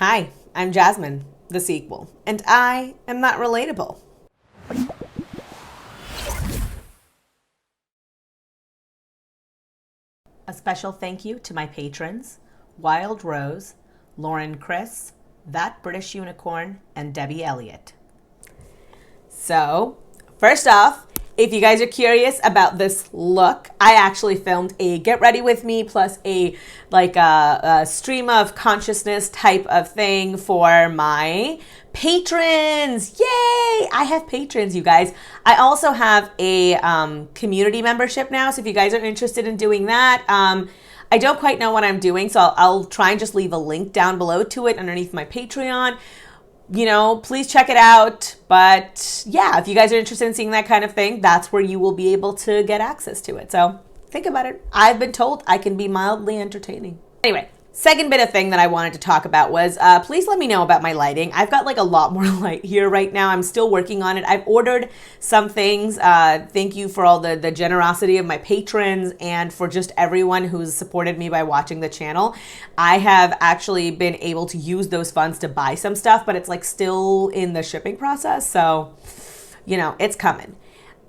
Hi, I'm Jasmine, the sequel, and I am not relatable. A special thank you to my patrons, Wild Rose, Lauren Chris, That British Unicorn, and Debbie Elliott. So, first off, if you guys are curious about this look, I actually filmed a get ready with me plus a stream of consciousness type of thing for my patrons. Yay! I have patrons, you guys. I also have a community membership now, so if you guys are interested in doing that, I don't quite know what I'm doing, so I'll try and just leave a link down below to it underneath my Patreon. You know, please check it out. But yeah, if you guys are interested in seeing that kind of thing, that's where you will be able to get access to it. So think about it. I've been told I can be mildly entertaining. Anyway, second bit of thing that I wanted to talk about was please let me know about my lighting. I've got like a lot more light here right now. I'm still working on it. I've ordered some things. Thank you for all the generosity of my patrons and for just everyone who's supported me by watching the channel. I have actually been able to use those funds to buy some stuff, but it's like still in the shipping process. So, you know, it's coming.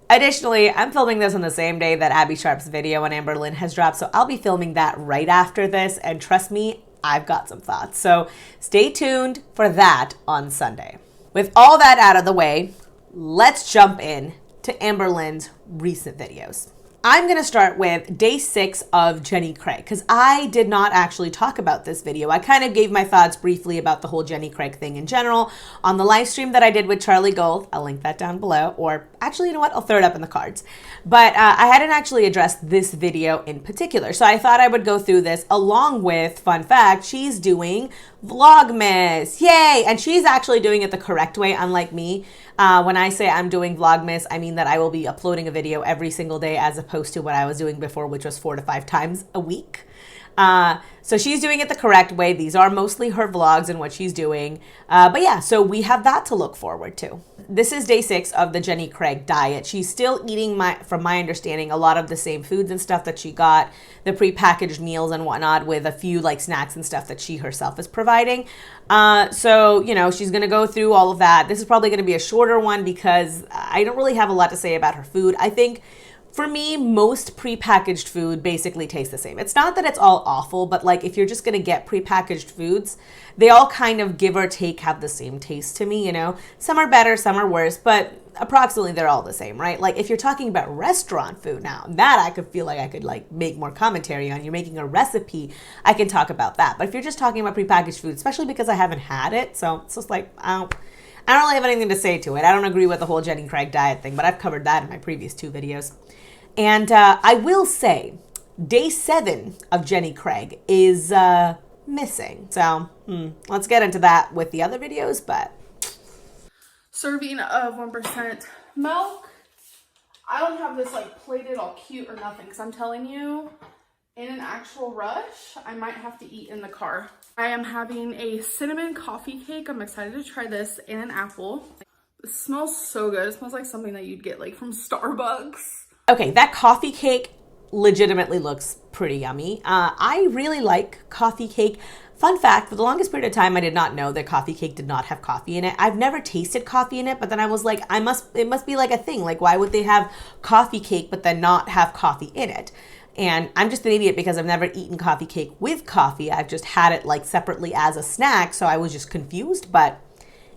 Additionally, I'm filming this on the same day that Abby Sharp's video on AmberLynn has dropped, so I'll be filming that right after this, and trust me, I've got some thoughts. So stay tuned for that on Sunday. With all that out of the way, let's jump in to AmberLynn's recent videos. I'm going to start with day 6 of Jenny Craig because I did not actually talk about this video. I kind of gave my thoughts briefly about the whole Jenny Craig thing in general on the live stream that I did with Charlie Gold. I'll link that down below, or actually, you know what? I'll throw it up in the cards. But I hadn't actually addressed this video in particular, so I thought I would go through this along with, fun fact, she's doing Vlogmas. Yay! And she's actually doing it the correct way, unlike me. When I say I'm doing Vlogmas, I mean that I will be uploading a video every single day as opposed to what I was doing before, which was 4 to 5 times a week. So she's doing it the correct way. These are mostly her vlogs and what she's doing. But yeah, so we have that to look forward to. This is day 6 of the Jenny Craig diet. She's still eating, from my understanding, a lot of the same foods and stuff that she got, the prepackaged meals and whatnot, with a few like snacks and stuff that she herself is providing. So, you know, she's going to go through all of that. This is probably going to be a shorter one because I don't really have a lot to say about her food. I think for me, most prepackaged food basically tastes the same. It's not that it's all awful, but like if you're just gonna get prepackaged foods, they all kind of give or take have the same taste to me, you know? Some are better, some are worse, but approximately they're all the same, right? Like if you're talking about restaurant food now, that I could feel like I could like make more commentary on. You're making a recipe, I can talk about that. But if you're just talking about prepackaged food, especially because I haven't had it, so it's just like, I don't really have anything to say to it. I don't agree with the whole Jenny Craig diet thing, but I've covered that in my previous 2 videos. And I will say, day 7 of Jenny Craig is missing. So let's get into that with the other videos, but. Serving of 1% milk. I don't have this like plated all cute or nothing because I'm telling you, in an actual rush, I might have to eat in the car. I am having a cinnamon coffee cake. I'm excited to try this, and an apple. It smells so good. It smells like something that you'd get like from Starbucks. Okay, that coffee cake legitimately looks pretty yummy. I really like coffee cake. Fun fact, for the longest period of time, I did not know that coffee cake did not have coffee in it. I've never tasted coffee in it, but then I was like, it must be like a thing. Like, why would they have coffee cake but then not have coffee in it? And I'm just an idiot because I've never eaten coffee cake with coffee. I've just had it like separately as a snack, so I was just confused. But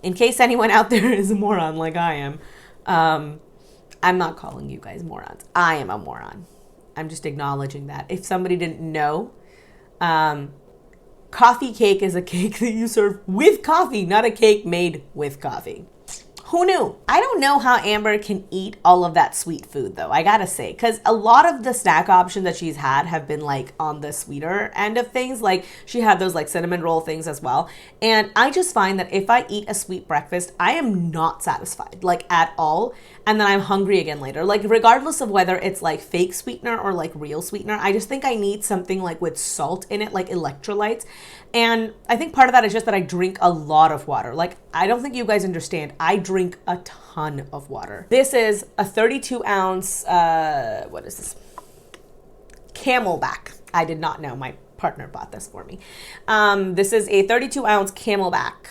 in case anyone out there is a moron like I am, I'm not calling you guys morons. I am a moron. I'm just acknowledging that. If somebody didn't know, coffee cake is a cake that you serve with coffee, not a cake made with coffee. Who knew? I don't know how Amber can eat all of that sweet food though, I gotta say, because a lot of the snack options that she's had have been like on the sweeter end of things. Like she had those like cinnamon roll things as well. And I just find that if I eat a sweet breakfast, I am not satisfied like at all. And then I'm hungry again later. Like regardless of whether it's like fake sweetener or like real sweetener, I just think I need something like with salt in it, like electrolytes. And I think part of that is just that I drink a lot of water. Like I don't think you guys understand. I drink a ton of water. This is a 32 ounce, what is this? Camelback. I did not know. My partner bought this for me. This is a 32-ounce Camelback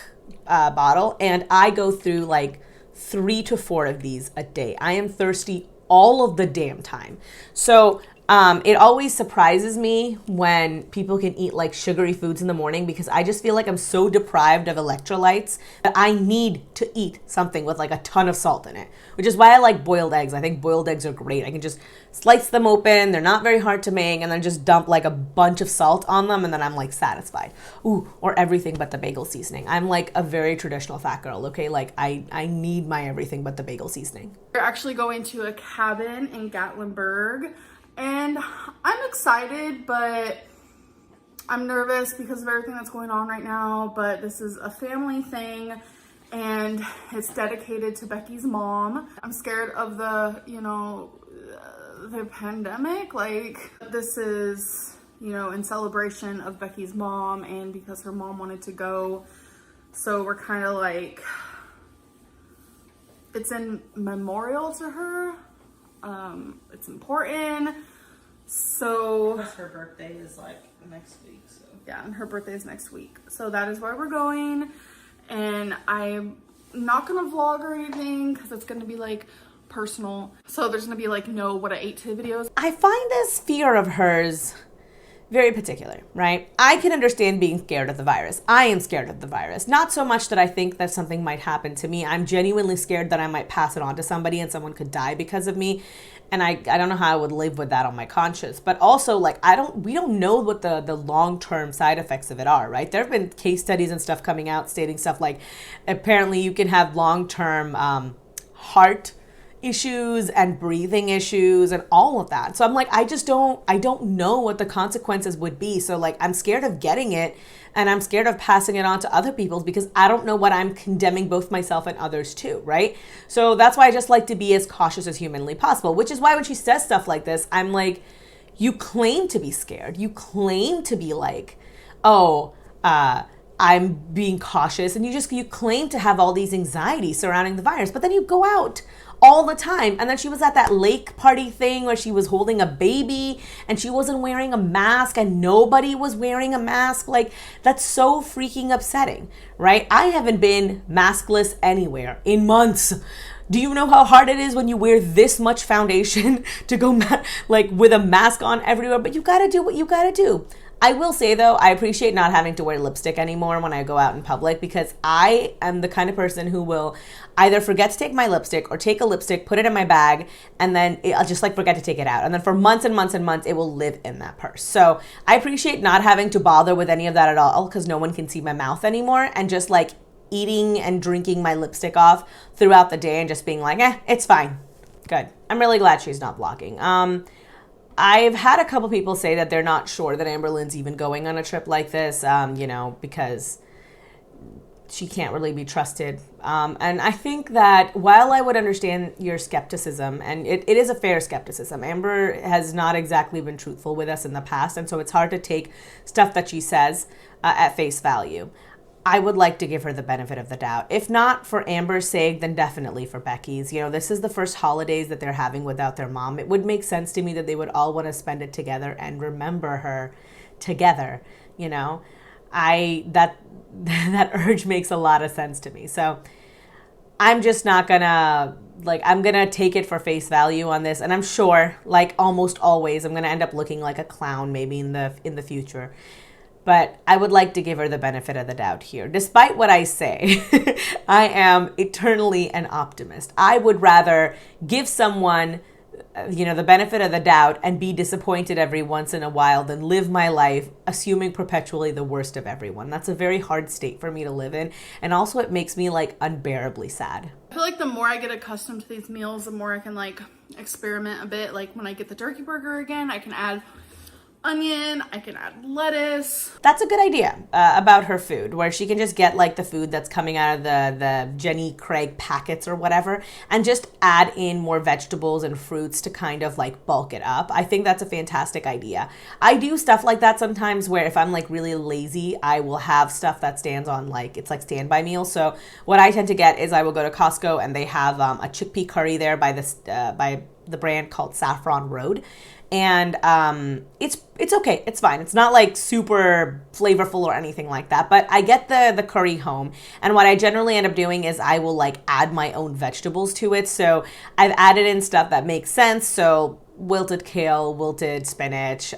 bottle, and I go through like 3 to 4 of these a day. I am thirsty all of the damn time. So it always surprises me when people can eat like sugary foods in the morning, because I just feel like I'm so deprived of electrolytes that I need to eat something with like a ton of salt in it, which is why I like boiled eggs. I think boiled eggs are great. I can just slice them open. They're not very hard to make, and then just dump like a bunch of salt on them, and then I'm like satisfied. Ooh, or everything but the bagel seasoning. I'm like a very traditional fat girl, okay? Like I need my everything but the bagel seasoning. We're actually going to a cabin in Gatlinburg. And I'm excited, but I'm nervous because of everything that's going on right now. But this is a family thing, and it's dedicated to Becky's mom. I'm scared of the, you know, the pandemic. Like, this is, you know, in celebration of Becky's mom and because her mom wanted to go. So we're kind of like, it's in memorial to her. It's important. So plus her birthday is like next week, so yeah, and her birthday is next week, so that is where we're going. And I'm not gonna vlog or anything because it's gonna be like personal, so there's gonna be like no what I ate today videos. I find this fear of hers very particular, right? I can understand being scared of the virus. I am scared of the virus. Not so much that I think that something might happen to me. I'm genuinely scared that I might pass it on to somebody and someone could die because of me. And I don't know how I would live with that on my conscience. But also, like, we don't know what the long-term side effects of it are, right? There have been case studies and stuff coming out stating stuff like, apparently you can have long-term heart issues and breathing issues and all of that. So I'm like, I don't know what the consequences would be. So like, I'm scared of getting it, and I'm scared of passing it on to other people because I don't know what I'm condemning both myself and others to, right? So that's why I just like to be as cautious as humanly possible, which is why when she says stuff like this, I'm like, you claim to be scared. You claim to be like, oh, I'm being cautious, and you claim to have all these anxieties surrounding the virus, but then you go out all the time. And then she was at that lake party thing where she was holding a baby and she wasn't wearing a mask, and nobody was wearing a mask. Like, that's so freaking upsetting, right? I haven't been maskless anywhere in months. Do you know how hard it is when you wear this much foundation to go like with a mask on everywhere? But you gotta do what you gotta do. I will say, though, I appreciate not having to wear lipstick anymore when I go out in public, because I am the kind of person who will either forget to take my lipstick or take a lipstick, put it in my bag, and then I'll just like forget to take it out. And then for months and months and months, it will live in that purse. So I appreciate not having to bother with any of that at all, because no one can see my mouth anymore, and just like eating and drinking my lipstick off throughout the day and just being like, it's fine. Good. I'm really glad she's not vlogging. I've had a couple people say that they're not sure that AmberLynn's even going on a trip like this, you know, because she can't really be trusted. And I think that while I would understand your skepticism, and it is a fair skepticism, Amber has not exactly been truthful with us in the past, and so it's hard to take stuff that she says at face value. I would like to give her the benefit of the doubt. If not for Amber's sake, then definitely for Becky's. You know, this is the first holidays that they're having without their mom. It would make sense to me that they would all want to spend it together and remember her together. You know, that urge makes a lot of sense to me. So I'm just not gonna, like, I'm gonna take it for face value on this. And I'm sure, like almost always, I'm gonna end up looking like a clown maybe in the future. But I would like to give her the benefit of the doubt here. Despite what I say, I am eternally an optimist. I would rather give someone, you know, the benefit of the doubt and be disappointed every once in a while than live my life assuming perpetually the worst of everyone. That's a very hard state for me to live in. And also it makes me like unbearably sad. I feel like the more I get accustomed to these meals, the more I can like experiment a bit. Like when I get the turkey burger again, I can add onion, I can add lettuce. That's a good idea about her food, where she can just get like the food that's coming out of the Jenny Craig packets or whatever, and just add in more vegetables and fruits to kind of like bulk it up. I think that's a fantastic idea. I do stuff like that sometimes, where if I'm like really lazy, I will have stuff that stands on like, it's like standby meals. So what I tend to get is I will go to Costco and they have a chickpea curry there by the brand called Saffron Road. And it's okay. It's fine. It's not like super flavorful or anything like that. But I get the curry home. And what I generally end up doing is I will like add my own vegetables to it. So I've added in stuff that makes sense. So wilted kale, wilted spinach,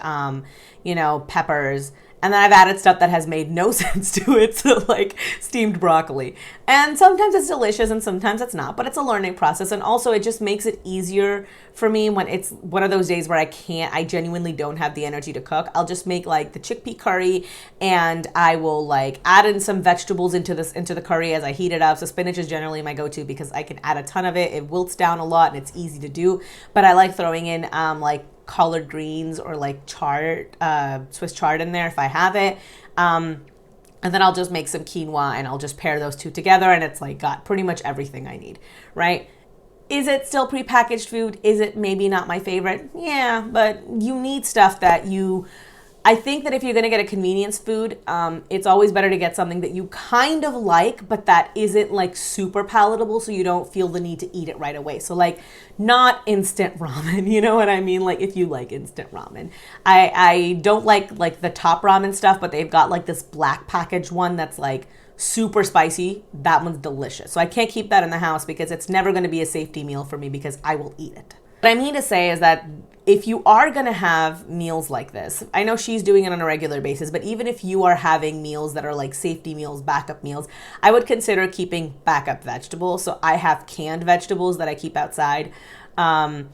peppers. And then I've added stuff that has made no sense to it, so like steamed broccoli. And sometimes it's delicious and sometimes it's not, but it's a learning process. And also it just makes it easier for me when it's one of those days where I genuinely don't have the energy to cook. I'll just make like the chickpea curry, and I will like add in some vegetables into the curry as I heat it up. So spinach is generally my go-to because I can add a ton of it. It wilts down a lot and it's easy to do. But I like throwing in like collard greens or like Swiss chard in there if I have it. And then I'll just make some quinoa and I'll just pair those two together, and it's like got pretty much everything I need, right? Is it still prepackaged food? Is it maybe not my favorite? Yeah, but you need stuff that I think that if you're going to get a convenience food, it's always better to get something that you kind of like, but that isn't like super palatable, so you don't feel the need to eat it right away. So like not instant ramen, you know what I mean? Like if you like instant ramen. I don't like the top ramen stuff, but they've got like this black packaged one that's like super spicy. That one's delicious. So I can't keep that in the house because it's never going to be a safety meal for me because I will eat it. What I mean to say is that if you are going to have meals like this, I know she's doing it on a regular basis, but even if you are having meals that are like safety meals, backup meals, I would consider keeping backup vegetables. So I have canned vegetables that I keep outside. I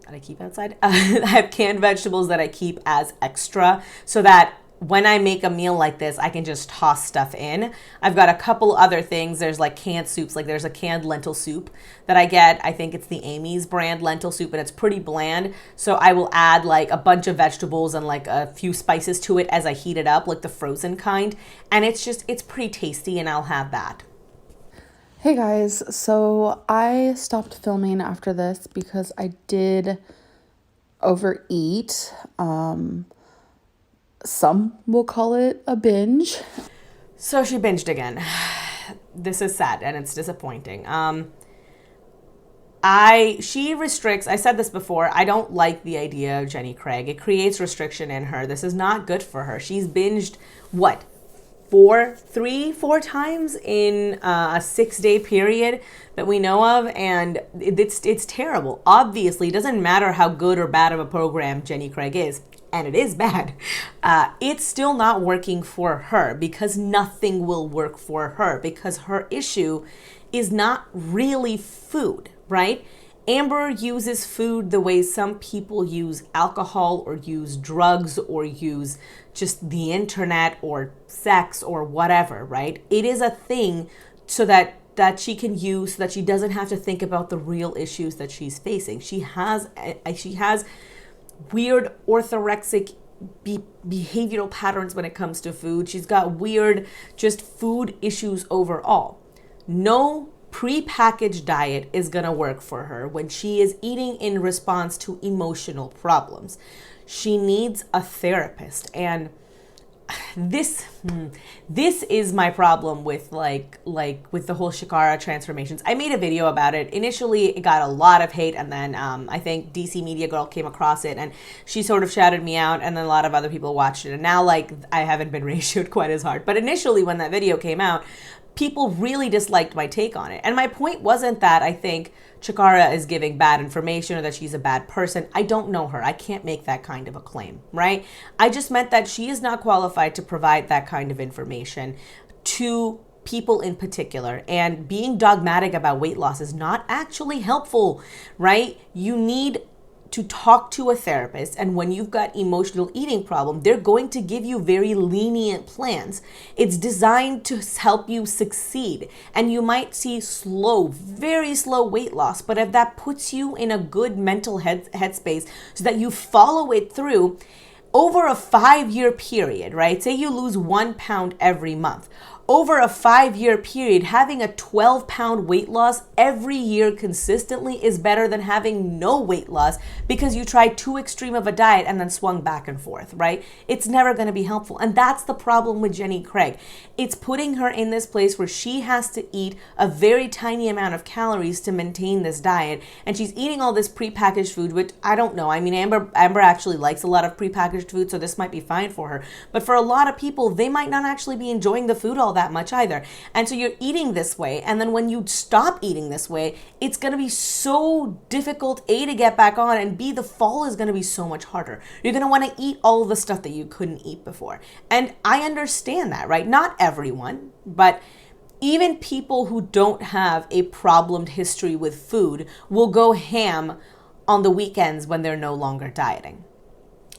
have canned vegetables that I keep as extra so that when I make a meal like this, I can just toss stuff in. I've got a couple other things. There's like canned soups. Like there's a canned lentil soup that I get. I think it's the Amy's brand lentil soup, and it's pretty bland. So I will add like a bunch of vegetables and like a few spices to it as I heat it up, like the frozen kind. And it's pretty tasty, and I'll have that. Hey guys, so I stopped filming after this because I did overeat. Some will call it a binge. So she binged again. This is sad and it's disappointing. She restricts, I said this before, I don't like the idea of Jenny Craig. It creates restriction in her. This is not good for her. She's binged, what, 4 times in a 6-day period that we know of, and it's terrible. Obviously, it doesn't matter how good or bad of a program Jenny Craig is, and it is bad. It's still not working for her because nothing will work for her because her issue is not really food, right? Amber uses food the way some people use alcohol or use drugs or use just the internet or sex or whatever, right? It is a thing so that she can use so that she doesn't have to think about the real issues that she's facing. She has weird orthorexic behavioral patterns when it comes to food. She's got weird just food issues overall. No prepackaged diet is going to work for her when she is eating in response to emotional problems. She needs a therapist, and this is my problem with like with the whole Shakara transformations. I made a video about it. Initially, it got a lot of hate, and then I think DC Media Girl came across it, and she sort of shouted me out, and then a lot of other people watched it, and now like I haven't been ratioed quite as hard. But initially, when that video came out, people really disliked my take on it. And my point wasn't that I think Chikara is giving bad information or that she's a bad person. I don't know her. I can't make that kind of a claim, right? I just meant that she is not qualified to provide that kind of information to people in particular. And being dogmatic about weight loss is not actually helpful, right? You need to talk to a therapist, and when you've got emotional eating problem, they're going to give you very lenient plans. It's designed to help you succeed, and you might see very slow weight loss, but if that puts you in a good mental headspace so that you follow it through over a 5-year period, right? Say you lose 1 pound every month. over a 5-year period, having a 12-pound weight loss every year consistently is better than having no weight loss because you tried too extreme of a diet and then swung back and forth, right? It's never going to be helpful. And that's the problem with Jenny Craig. It's putting her in this place where she has to eat a very tiny amount of calories to maintain this diet. And she's eating all this prepackaged food, which I don't know. I mean, Amber actually likes a lot of prepackaged food, so this might be fine for her. But for a lot of people, they might not actually be enjoying the food all that much either. And so you're eating this way, and then when you stop eating this way, it's going to be so difficult, A, to get back on, and B, the fall is going to be so much harder. You're going to want to eat all the stuff that you couldn't eat before. And I understand that, right? Not everyone, but even people who don't have a problemed history with food will go ham on the weekends when they're no longer dieting,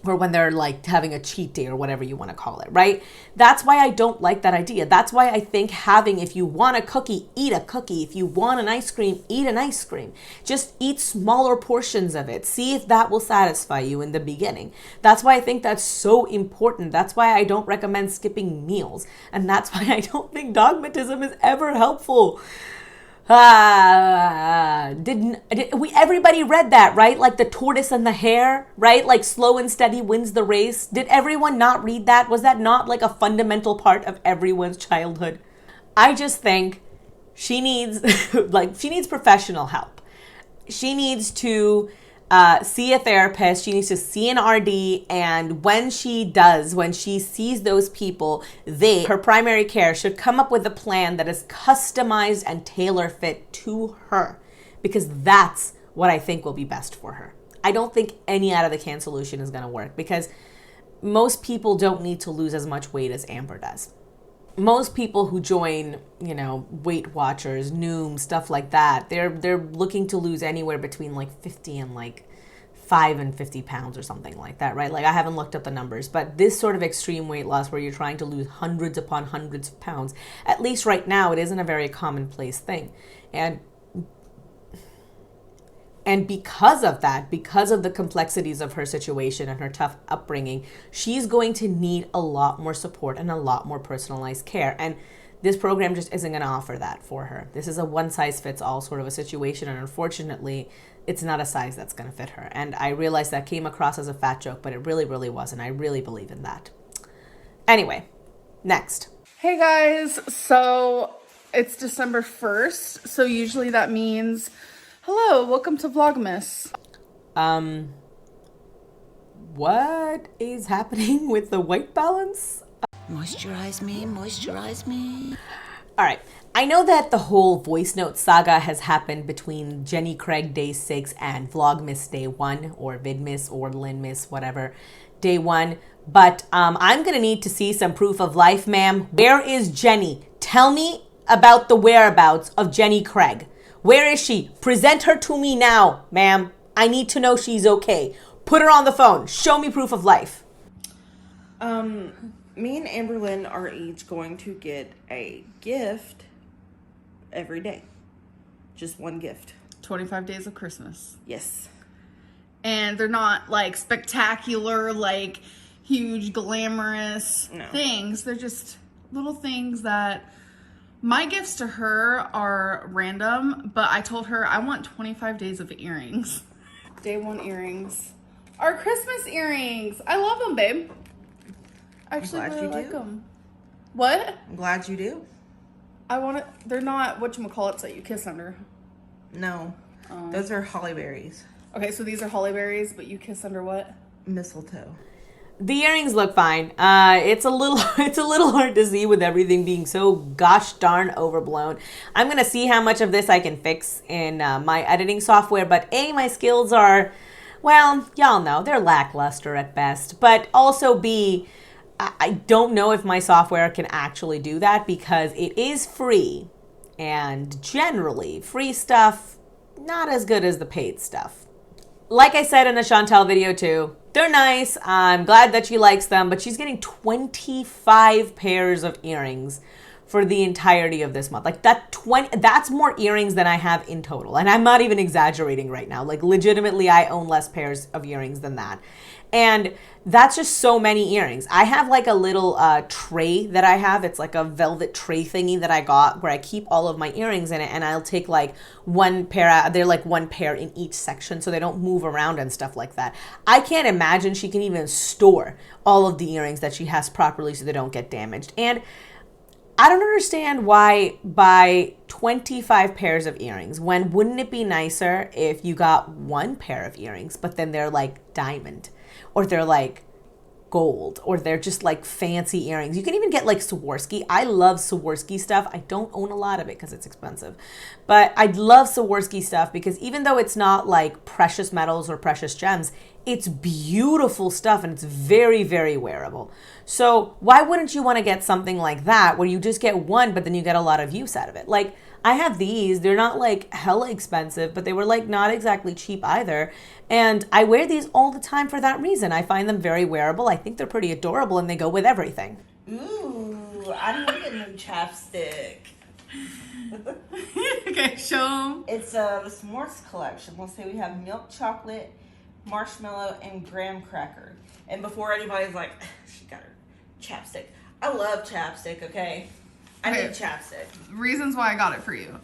or when they're like having a cheat day or whatever you want to call it, right? That's why I don't like that idea. That's why I think having, if you want a cookie, eat a cookie. If you want an ice cream, eat an ice cream. Just eat smaller portions of it. See if that will satisfy you in the beginning. That's why I think that's so important. That's why I don't recommend skipping meals. And that's why I don't think dogmatism is ever helpful. Everybody read that, right? Like the tortoise and the hare, right? Like slow and steady wins the race. Did everyone not read that? Was that not like a fundamental part of everyone's childhood? I just think she needs she needs professional help. She needs to see a therapist. She needs to see an RD. And when she sees those people, her primary care should come up with a plan that is customized and tailor fit to her, because that's what I think will be best for her. I don't think any out of the can solution is going to work, because most people don't need to lose as much weight as Amber does. Most people who join, Weight Watchers, Noom, stuff like that, they're looking to lose anywhere between like 50 and like 5 and 50 pounds or something like that, right? Like I haven't looked up the numbers, but this sort of extreme weight loss where you're trying to lose hundreds upon hundreds of pounds, at least right now, it isn't a very commonplace thing. And because of that, because of the complexities of her situation and her tough upbringing, she's going to need a lot more support and a lot more personalized care. And this program just isn't going to offer that for her. This is a one-size-fits-all sort of a situation. And unfortunately, it's not a size that's going to fit her. And I realized that came across as a fat joke, but it really, really wasn't. I really believe in that. Anyway, next. Hey guys, so it's December 1st. So usually that means... Hello, welcome to Vlogmas. What is happening with the white balance? Moisturize me. All right. I know that the whole voice note saga has happened between Jenny Craig Day 6 and Vlogmas Day 1, or Vidmas, or Linmas, whatever, Day 1. But I'm going to need to see some proof of life, ma'am. Where is Jenny? Tell me about the whereabouts of Jenny Craig. Where is she? Present her to me now, ma'am. I need to know she's okay. Put her on the phone. Show me proof of life. Me and AmberLynn are each going to get a gift every day. Just one gift. 25 days of Christmas. Yes. And they're not like spectacular, like huge, glamorous things. They're just little things that... My gifts to her are random, but I told her I want 25 days of earrings. Day 1 earrings. Our Christmas earrings. I love them, babe. I actually really like them. What? I'm glad you do. I want it. They're not whatchamacallits that you kiss under. No. Those are holly berries. Okay, so these are holly berries, but you kiss under what? Mistletoe. The earrings look fine. It's a little hard to see with everything being so gosh darn overblown. I'm gonna see how much of this I can fix in my editing software, but A, my skills are, well, y'all know, they're lackluster at best. But also B, I don't know if my software can actually do that, because it is free, and generally free stuff not as good as the paid stuff. Like I said in the Chantel video too, they're nice. I'm glad that she likes them, but she's getting 25 pairs of earrings for the entirety of this month. Like that's more earrings than I have in total. And I'm not even exaggerating right now. Like legitimately, I own less pairs of earrings than that. And that's just so many earrings. I have like a little tray that I have. It's like a velvet tray thingy that I got where I keep all of my earrings in it. And I'll take like one pair out. They're like one pair in each section so they don't move around and stuff like that. I can't imagine she can even store all of the earrings that she has properly so they don't get damaged. And I don't understand why buy 25 pairs of earrings when wouldn't it be nicer if you got one pair of earrings, but then they're like diamond or they're like gold or they're just like fancy earrings. You can even get like Swarovski. I love Swarovski stuff. I don't own a lot of it because it's expensive, but I love Swarovski stuff because even though it's not like precious metals or precious gems, it's beautiful stuff and it's very, very wearable. So why wouldn't you want to get something like that where you just get one, but then you get a lot of use out of it? Like I have these, they're not like hella expensive, but they were like not exactly cheap either. And I wear these all the time for that reason. I find them very wearable. I think they're pretty adorable and they go with everything. Ooh, I need to get a new chapstick. Okay, show them. It's the s'mores collection. We'll say we have milk chocolate, marshmallow, and graham cracker. And before anybody's like, she got her chapstick. I love chapstick, okay? I need chapstick. Reasons why I got it for you.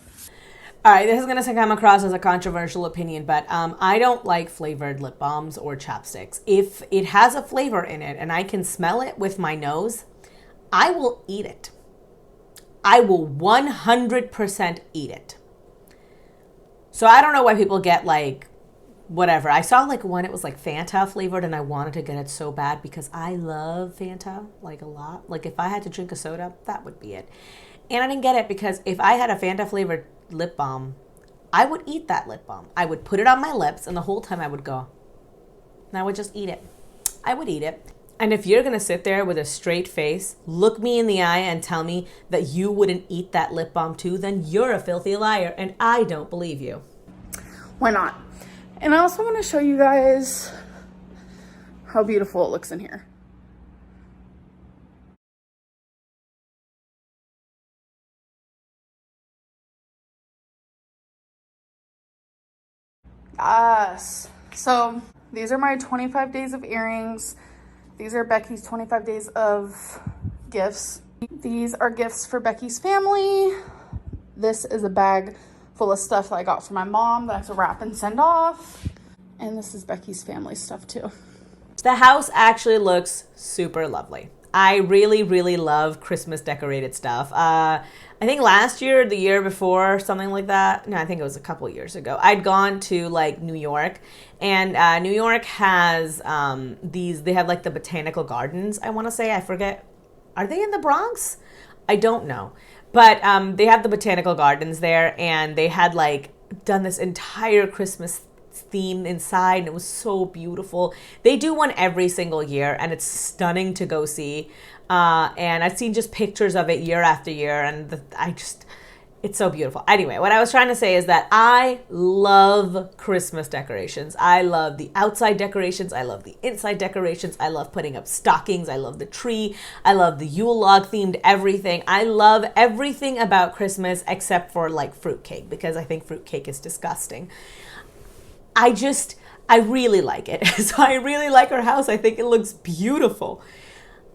All right, this is going to come across as a controversial opinion, but I don't like flavored lip balms or chapsticks. If it has a flavor in it and I can smell it with my nose, I will eat it. I will 100% eat it. So I don't know why people get like whatever. I saw like one, it was like Fanta flavored and I wanted to get it so bad because I love Fanta like a lot. Like if I had to drink a soda, that would be it. And I didn't get it because if I had a Fanta flavored lip balm, I would eat that lip balm. I would put it on my lips and the whole time I would go, and I would just eat it. I would eat it. And if you're going to sit there with a straight face, look me in the eye and tell me that you wouldn't eat that lip balm too, then you're a filthy liar and I don't believe you. Why not? And I also want to show you guys how beautiful it looks in here. Yes. So these are my 25 days of earrings. These are Becky's 25 days of gifts. These are gifts for Becky's family. This is a bag full of stuff that I got for my mom that I have to wrap and send off. And this is Becky's family stuff too. The house actually looks super lovely. I really, really love Christmas decorated stuff. I think last year, the year before, something like that. No, I think it was a couple years ago. I'd gone to like New York, and New York has they have like the botanical gardens, I want to say. I forget. Are they in the Bronx? I don't know. But they have the botanical gardens there, and they had like done this entire Christmas theme inside, and it was so beautiful. They do one every single year, and it's stunning to go see. And I've seen just pictures of it year after year, and it's so beautiful. Anyway, what I was trying to say is that I love Christmas decorations. I love the outside decorations. I love the inside decorations. I love putting up stockings. I love the tree. I love the Yule log themed everything. I love everything about Christmas except for like fruitcake, because I think fruitcake is disgusting. I really like it. So I really like our house. I think it looks beautiful.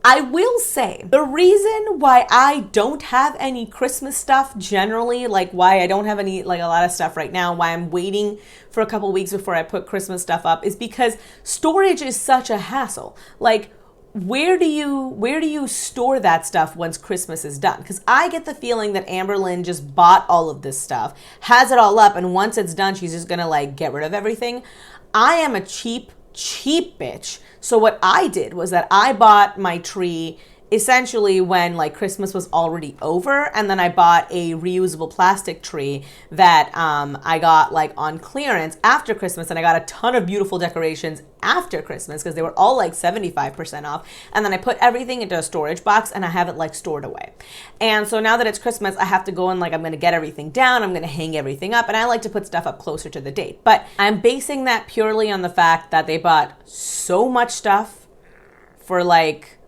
I will say the reason why I don't have any Christmas stuff generally, like why I don't have any, like a lot of stuff right now, why I'm waiting for a couple weeks before I put Christmas stuff up, is because storage is such a hassle. Like, where do you store that stuff once Christmas is done? Because I get the feeling that AmberLynn just bought all of this stuff, has it all up, and once it's done, she's just gonna like get rid of everything. I am a cheap bitch. So what I did was that I bought my tree essentially when like Christmas was already over, and then I bought a reusable plastic tree that I got like on clearance after Christmas, and I got a ton of beautiful decorations after Christmas because they were all like 75% off, and then I put everything into a storage box and I have it like stored away. And so now that it's Christmas, I have to go and like I'm gonna get everything down, I'm gonna hang everything up, and I like to put stuff up closer to the date. But I'm basing that purely on the fact that they bought so much stuff for like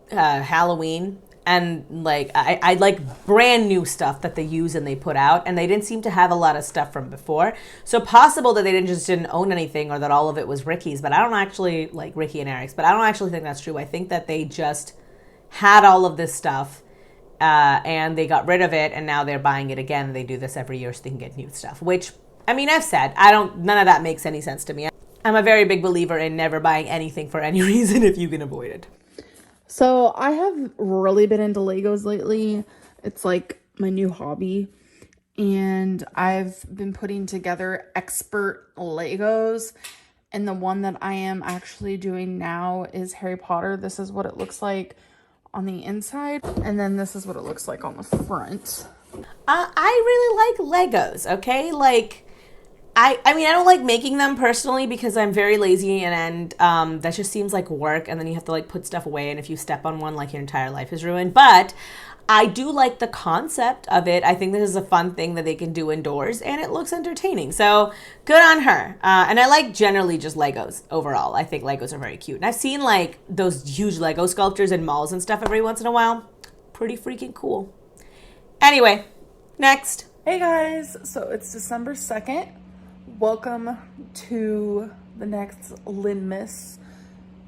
Halloween, and like I like brand new stuff that they use and they put out, and they didn't seem to have a lot of stuff from before. So possible that they didn't own anything, or that all of it was Ricky's, but I don't actually like Ricky and Eric's, but I don't actually think that's true. I think that they just had all of this stuff and they got rid of it, and now they're buying it again. They do this every year so they can get new stuff, which, I mean, I've said, none of that makes any sense to me. I'm a very big believer in never buying anything for any reason if you can avoid it. So I have really been into Legos lately. It's like my new hobby. And I've been putting together expert Legos. And the one that I am actually doing now is Harry Potter. This is what it looks like on the inside. And then this is what it looks like on the front. I really like Legos, okay? Like, I mean, I don't like making them personally because I'm very lazy, and that just seems like work, and then you have to like put stuff away, and if you step on one, like your entire life is ruined. But I do like the concept of it. I think this is a fun thing that they can do indoors, and it looks entertaining. So good on her. And I like generally just Legos overall. I think Legos are very cute. And I've seen like those huge Lego sculptures in malls and stuff every once in a while. Pretty freaking cool. Anyway, next. Hey guys, so it's December 2nd. Welcome to the next Linmas,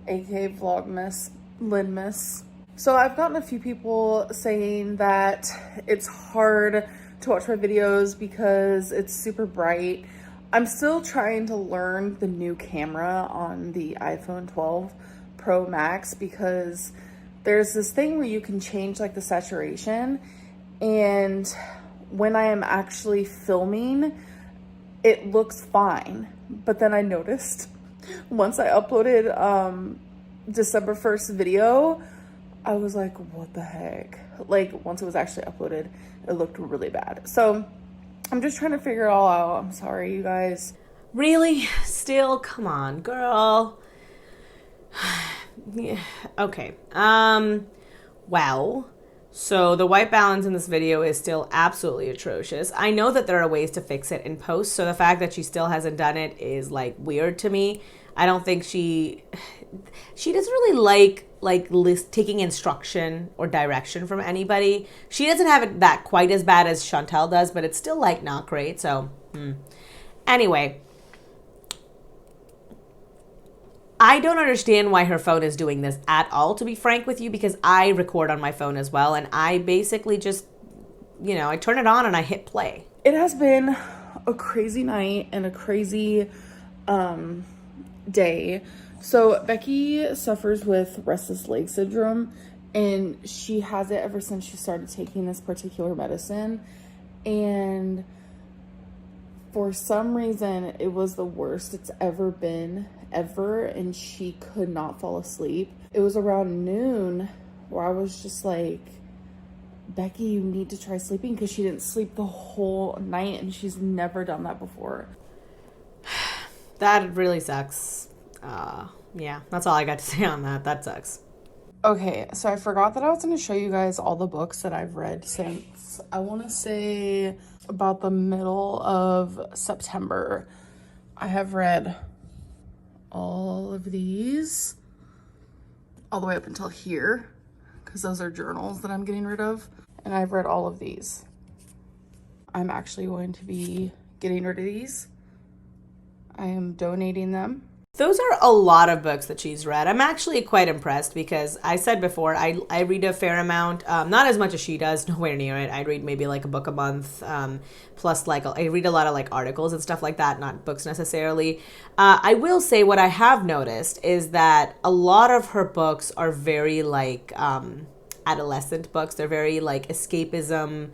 aka Vlogmas, Linmas. So I've gotten a few people saying that it's hard to watch my videos because it's super bright. I'm still trying to learn the new camera on the iPhone 12 Pro Max because there's this thing where you can change like the saturation, and when I am actually filming, it looks fine. But then I noticed once I uploaded December 1st video, I was like, what the heck? Like, once it was actually uploaded, it looked really bad. So I'm just trying to figure it all out. I'm sorry, you guys. Really? Still? Come on, girl. Yeah. Okay. Well, so the white balance in this video is still absolutely atrocious. I know that there are ways to fix it in post, so the fact that she still hasn't done it is like weird to me. I don't think she doesn't really like taking instruction or direction from anybody. She doesn't have it that quite as bad as Chantel does, but it's still like not great. So anyway, I don't understand why her phone is doing this at all, to be frank with you, because I record on my phone as well, and I basically just, I turn it on and I hit play. It has been a crazy night and a crazy day. So Becky suffers with restless leg syndrome, and she has it ever since she started taking this particular medicine. And for some reason, it was the worst it's ever been, ever, and she could not fall asleep. It was around noon where I was just like, Becky, you need to try sleeping, because she didn't sleep the whole night, and she's never done that before. That really sucks. Yeah, that's all I got to say on that. That sucks. Okay, so I forgot that I was going to show you guys all the books that I've read since, I want to say, about the middle of September. I have read all of these all the way up until here, because those are journals that I'm getting rid of. And I've read all of these. I'm actually going to be getting rid of these. I am donating them. Those are a lot of books that she's read. I'm actually quite impressed because I said before, I read a fair amount, not as much as she does, nowhere near it. I read maybe like a book a month, plus like I read a lot of like articles and stuff like that, not books necessarily. I will say what I have noticed is that a lot of her books are very like adolescent books. They're very like escapism,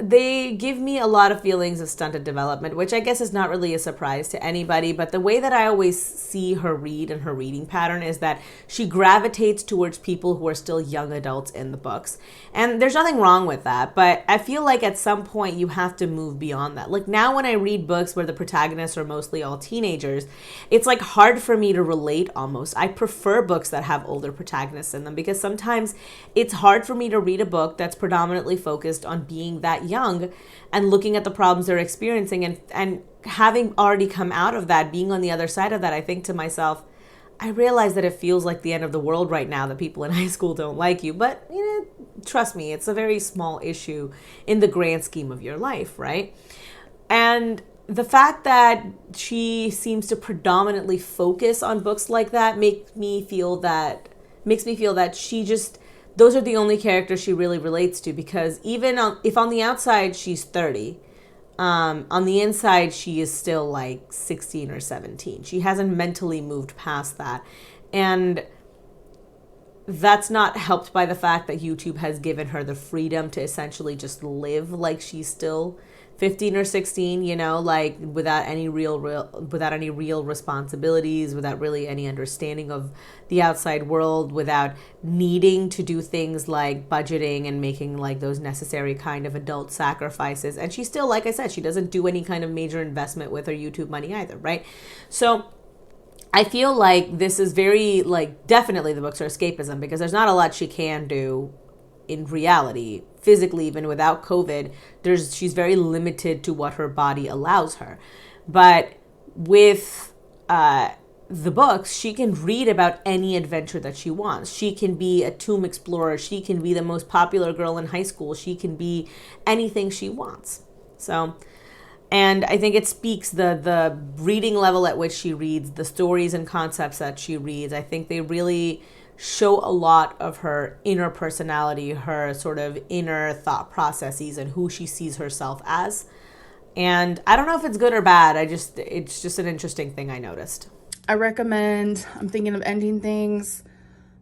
they give me a lot of feelings of stunted development, which I guess is not really a surprise to anybody. But the way that I always see her read and her reading pattern is that she gravitates towards people who are still young adults in the books. And there's nothing wrong with that. But I feel like at some point you have to move beyond that. Like now when I read books where the protagonists are mostly all teenagers, it's like hard for me to relate almost. I prefer books that have older protagonists in them because sometimes it's hard for me to read a book that's predominantly focused on being that young and looking at the problems they're experiencing and having already come out of that, being on the other side of that, I think to myself, I realize that it feels like the end of the world right now that people in high school don't like you, but trust me, it's a very small issue in the grand scheme of your life, right? And the fact that she seems to predominantly focus on books like that makes me feel that she just, those are the only characters she really relates to, because if on the outside she's 30, on the inside she is still like 16 or 17. She hasn't mentally moved past that. And that's not helped by the fact that YouTube has given her the freedom to essentially just live like she's still 15 or 16, like without any real responsibilities, without really any understanding of the outside world, without needing to do things like budgeting and making like those necessary kind of adult sacrifices. And she still, like I said, she doesn't do any kind of major investment with her YouTube money either, right? So I feel like this is very, like, definitely the books are escapism, because there's not a lot she can do in reality, physically, even without COVID. She's very limited to what her body allows her. But with the books, she can read about any adventure that she wants. She can be a tomb explorer. She can be the most popular girl in high school. She can be anything she wants. So, and I think it speaks the reading level at which she reads, the stories and concepts that she reads. I think they really show a lot of her inner personality, her sort of inner thought processes, and who she sees herself as. And I don't know if it's good or bad. It's just an interesting thing I noticed. I recommend. I'm thinking of ending things.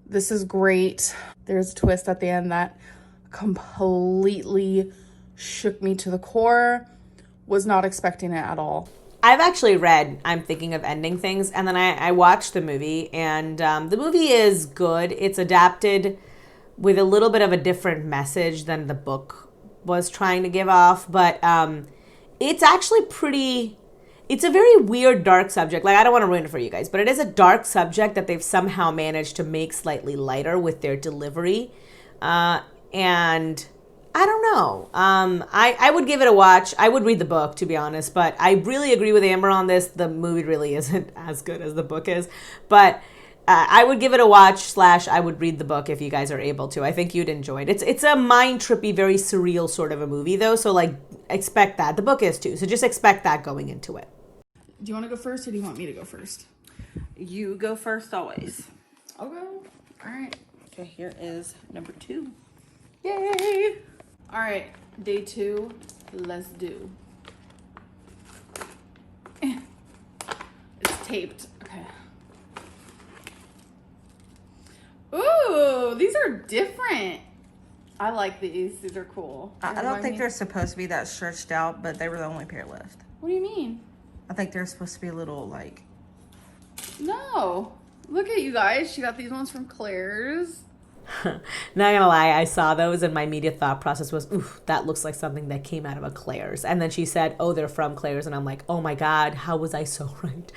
This is great. There's a twist at the end that completely shook me to the core. Was not expecting it at all. I've actually read I'm Thinking of Ending Things, and then I watched the movie, and the movie is good. It's adapted with a little bit of a different message than the book was trying to give off, but it's actually it's a very weird, dark subject. Like, I don't want to ruin it for you guys, but it is a dark subject that they've somehow managed to make slightly lighter with their delivery, and I don't know. I would give it a watch. I would read the book, to be honest, but I really agree with Amber on this. The movie really isn't as good as the book is, but I would give it a watch / I would read the book if you guys are able to. I think you'd enjoy it. It's a mind-trippy, very surreal sort of a movie, though, so, like, expect that. The book is, too, so just expect that going into it. Do you want to go first, or do you want me to go first? You go first always. Okay. All right. Okay, here is number 2. Yay! All right, day 2, let's do. It's taped. Okay. Ooh, these are different. I like these. These are cool. I don't think they're supposed to be that stretched out, but they were the only pair left. What do you mean? I think they're supposed to be a little, like... No. Look at you guys. She got these ones from Claire's. Not gonna lie, I saw those and my immediate thought process was, oof, that looks like something that came out of a Claire's. And then she said, oh, they're from Claire's. And I'm like, oh my God, how was I so right?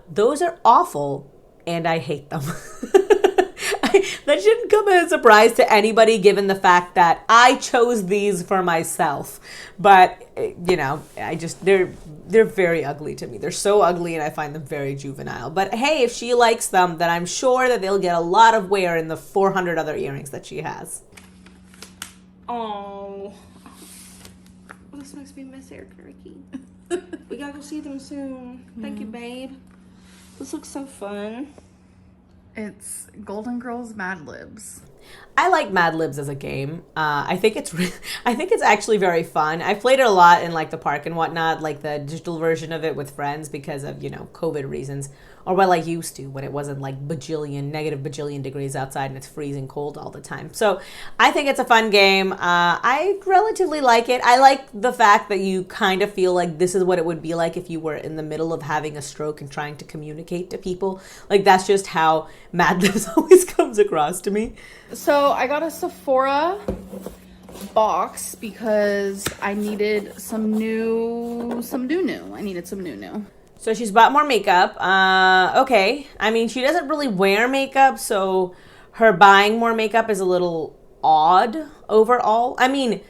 Those are awful and I hate them. That shouldn't come as a surprise to anybody, given the fact that I chose these for myself. But, they're very ugly to me. They're so ugly and I find them very juvenile. But hey, if she likes them, then I'm sure that they'll get a lot of wear in the 400 other earrings that she has. Oh, this makes me miss Eric Ricky. We gotta go see them soon. Thank you, babe. This looks so fun. It's Golden Girls Mad Libs. I like Mad Libs as a game. I think it's actually very fun. I played it a lot in like the park and whatnot, like the digital version of it with friends because of, COVID reasons. Or well, I used to when it wasn't like negative bajillion degrees outside and it's freezing cold all the time. So I think it's a fun game. I relatively like it. I like the fact that you kind of feel like this is what it would be like if you were in the middle of having a stroke and trying to communicate to people. Like that's just how Mad Libs always comes across to me. So I got a Sephora box because I needed some new. I needed some new. So she's bought more makeup. Okay. I mean, she doesn't really wear makeup, so her buying more makeup is a little odd overall. I mean,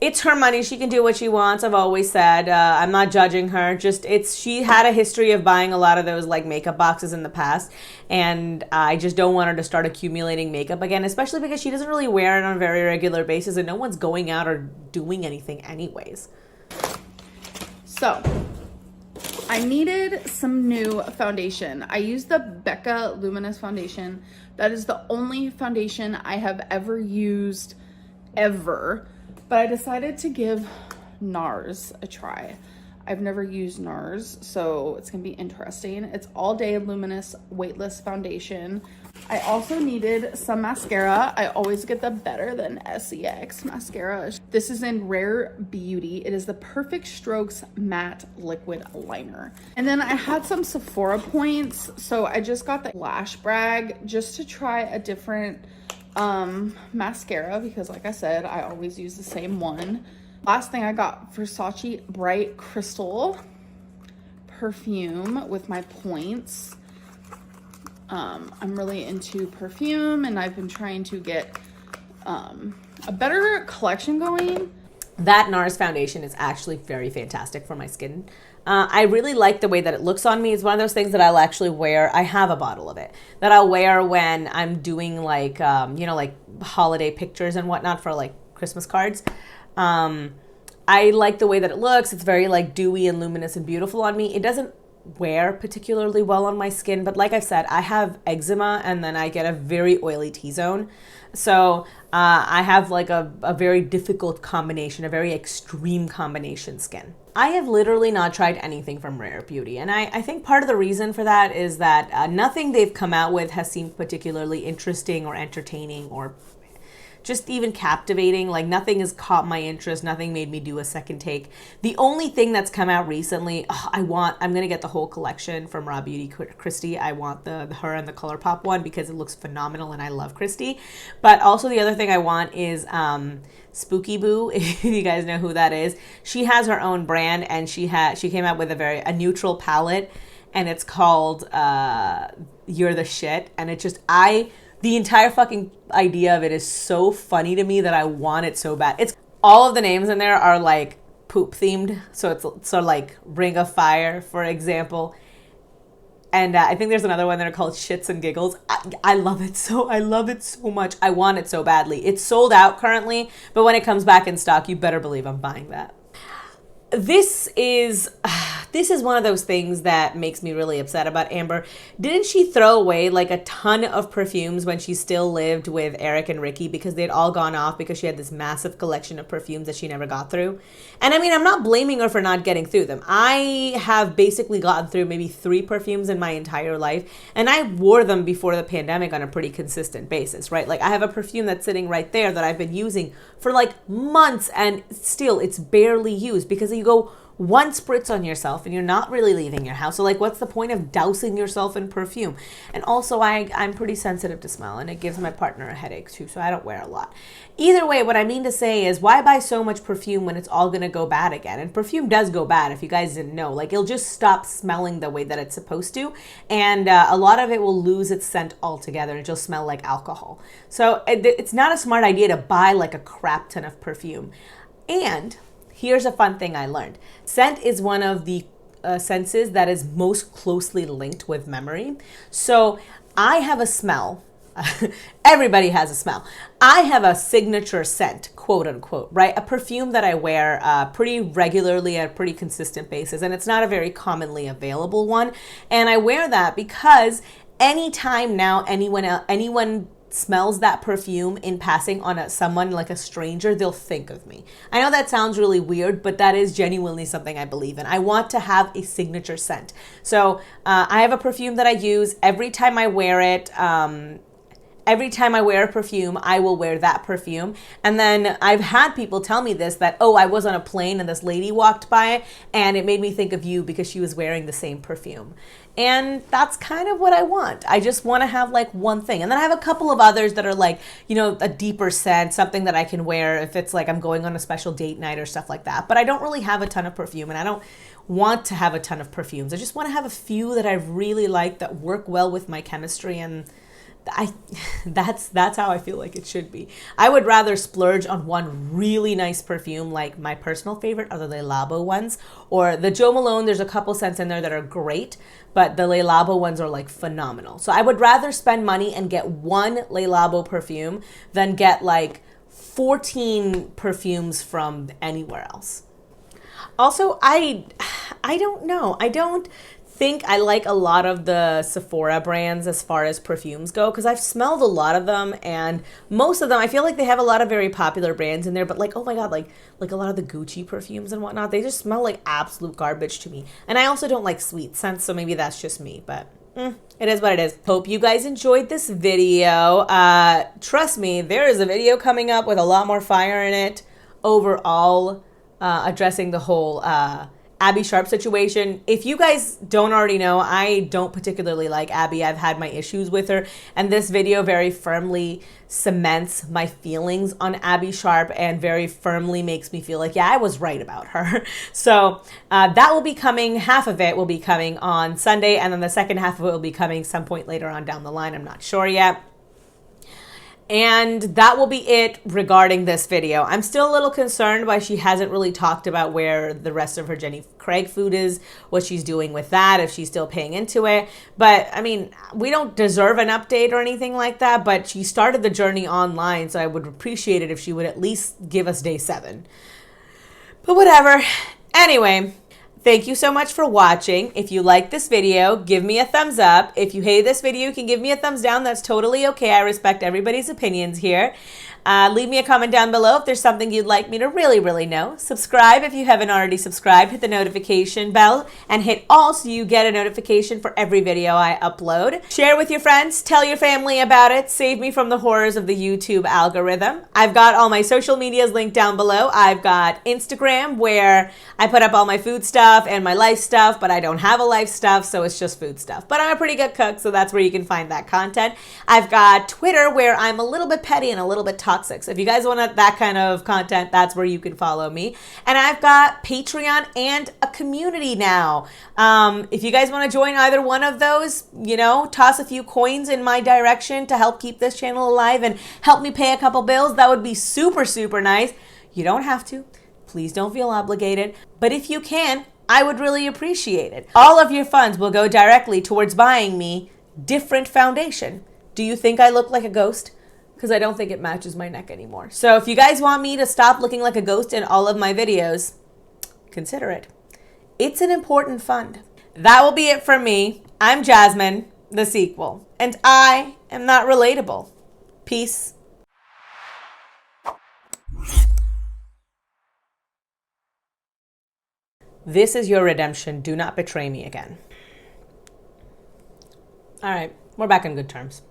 It's her money. She can do what she wants. I've always said. I'm not judging her. She had a history of buying a lot of those like makeup boxes in the past. And I just don't want her to start accumulating makeup again, especially because she doesn't really wear it on a very regular basis and no one's going out or doing anything anyways. So, I needed some new foundation. I used the Becca Luminous foundation. That is the only foundation I have ever used ever. But I decided to give NARS a try. I've never used NARS, so it's gonna be interesting. It's all day luminous weightless foundation. I also needed some mascara. I always get the Better Than SEX mascara. This is in Rare Beauty. It is the Perfect Strokes Matte Liquid Liner. And then I had some Sephora points, so I just got the Lash Brag just to try a different mascara, because like I said, I always use the same one. Last thing I got, Versace Bright Crystal perfume with my points. I'm really into perfume and I've been trying to get a better collection going. That NARS foundation is actually very fantastic for my skin. I really like the way that it looks on me. It's one of those things that I'll actually wear. I have a bottle of it that I'll wear when I'm doing like, like holiday pictures and whatnot for like Christmas cards. I like the way that it looks. It's very like dewy and luminous and beautiful on me. It doesn't wear particularly well on my skin, but like I said, I have eczema and then I get a very oily T-zone. So I have like a very difficult combination, a very extreme combination skin. I have literally not tried anything from Rare Beauty, and I think part of the reason for that is that nothing they've come out with has seemed particularly interesting or entertaining or just even captivating. Like nothing has caught my interest. Nothing made me do a second take. The only thing that's come out recently, I'm going to get the whole collection from Raw Beauty Christy. I want her and the ColourPop one because it looks phenomenal and I love Christy. But also the other thing I want is Spooky Boo, if you guys know who that is. She has her own brand and she came out with a neutral palette and it's called You're the Shit. And it just, the entire fucking idea of it is so funny to me that I want it so bad. It's all of the names in there are like poop themed. So it's sort of like Ring of Fire, for example. And I think there's another one that are called Shits and Giggles. I love it so much. I want it so badly. It's sold out currently, but when it comes back in stock, you better believe I'm buying that. This is one of those things that makes me really upset about Amber. Didn't she throw away like a ton of perfumes when she still lived with Eric and Ricky because they'd all gone off because she had this massive collection of perfumes that she never got through? And I mean, I'm not blaming her for not getting through them. I have basically gotten through maybe 3 perfumes in my entire life, and I wore them before the pandemic on a pretty consistent basis, right? Like I have a perfume that's sitting right there that I've been using for like months and still it's barely used because you go one spritz on yourself and you're not really leaving your house. So like what's the point of dousing yourself in perfume? And also I'm pretty sensitive to smell and it gives my partner a headache too, so I don't wear a lot. Either way, what I mean to say is why buy so much perfume when it's all gonna go bad again? And perfume does go bad if you guys didn't know. Like it'll just stop smelling the way that it's supposed to, and a lot of it will lose its scent altogether and it'll smell like alcohol. So it's not a smart idea to buy like a crap ton of perfume. And here's a fun thing I learned. Scent is one of the senses that is most closely linked with memory. So I have a smell. Everybody has a smell. I have a signature scent, quote unquote, right? A perfume that I wear pretty regularly at a pretty consistent basis. And it's not a very commonly available one. And I wear that because anytime now anyone smells that perfume in passing on someone like a stranger, they'll think of me. I know that sounds really weird, but that is genuinely something I believe in. I want to have a signature scent. So I have a perfume that I use every time I wear it. Every time I wear a perfume, I will wear that perfume. And then I've had people tell me this, that, oh, I was on a plane and this lady walked by and it made me think of you because she was wearing the same perfume. And that's kind of what I want. I just want to have like one thing. And then I have a couple of others that are like, a deeper scent, something that I can wear if it's like I'm going on a special date night or stuff like that. But I don't really have a ton of perfume and I don't want to have a ton of perfumes. I just want to have a few that I really like that work well with my chemistry, and that's how I feel like it should be. I would rather splurge on one really nice perfume, like my personal favorite are the Le Labo ones, or the Jo Malone. There's a couple scents in there that are great, but the Le Labo ones are like phenomenal. So I would rather spend money and get one Le Labo perfume than get like 14 perfumes from anywhere else. Also, I don't know. I don't think I like a lot of the Sephora brands as far as perfumes go, because I've smelled a lot of them, and most of them, I feel like they have a lot of very popular brands in there, but like, oh my God, like a lot of the Gucci perfumes and whatnot, they just smell like absolute garbage to me. And I also don't like sweet scents, so maybe that's just me, but it is what it is. Hope you guys enjoyed this video. Trust me, there is a video coming up with a lot more fire in it overall, addressing the whole Abby Sharp situation. If you guys don't already know, I don't particularly like Abby. I've had my issues with her, and this video very firmly cements my feelings on Abby Sharp and very firmly makes me feel like, yeah, I was right about her. So that will be coming, half of it will be coming on Sunday, and then the second half of it will be coming some point later on down the line. I'm not sure yet. And that will be it regarding this video. I'm still a little concerned why she hasn't really talked about where the rest of her Jenny Craig food is, what she's doing with that, if she's still paying into it. But I mean, we don't deserve an update or anything like that, but she started the journey online, so I would appreciate it if she would at least give us day 7. But whatever. Anyway, thank you so much for watching. If you like this video, give me a thumbs up. If you hate this video, you can give me a thumbs down. That's totally okay. I respect everybody's opinions here. Leave me a comment down below if there's something you'd like me to really know. Subscribe if you haven't already subscribed. Hit the notification bell and hit all so you get a notification for every video I upload. Share with your friends. Tell your family about it. Save me from the horrors of the YouTube algorithm. I've got all my social medias linked down below. I've got Instagram, where I put up all my food stuff and my life stuff, but I don't have a life stuff, so it's just food stuff. But I'm a pretty good cook, so that's where you can find that content. I've got Twitter, where I'm a little bit petty and a little bit toxic. So if you guys want that kind of content, that's where you can follow me. And I've got Patreon and a community now. If you guys want to join either one of those, you know, toss a few coins in my direction to help keep this channel alive and help me pay a couple bills, that would be super nice. You don't have to. Please don't feel obligated. But if you can, I would really appreciate it. All of your funds will go directly towards buying me different foundation. Do you think I look like a ghost? Because I don't think it matches my neck anymore. So if you guys want me to stop looking like a ghost in all of my videos, consider it. It's an important fund. That will be it from me. I'm Jasmine, the sequel, and I am not relatable. Peace. This is your redemption. Do not betray me again. All right, we're back on good terms.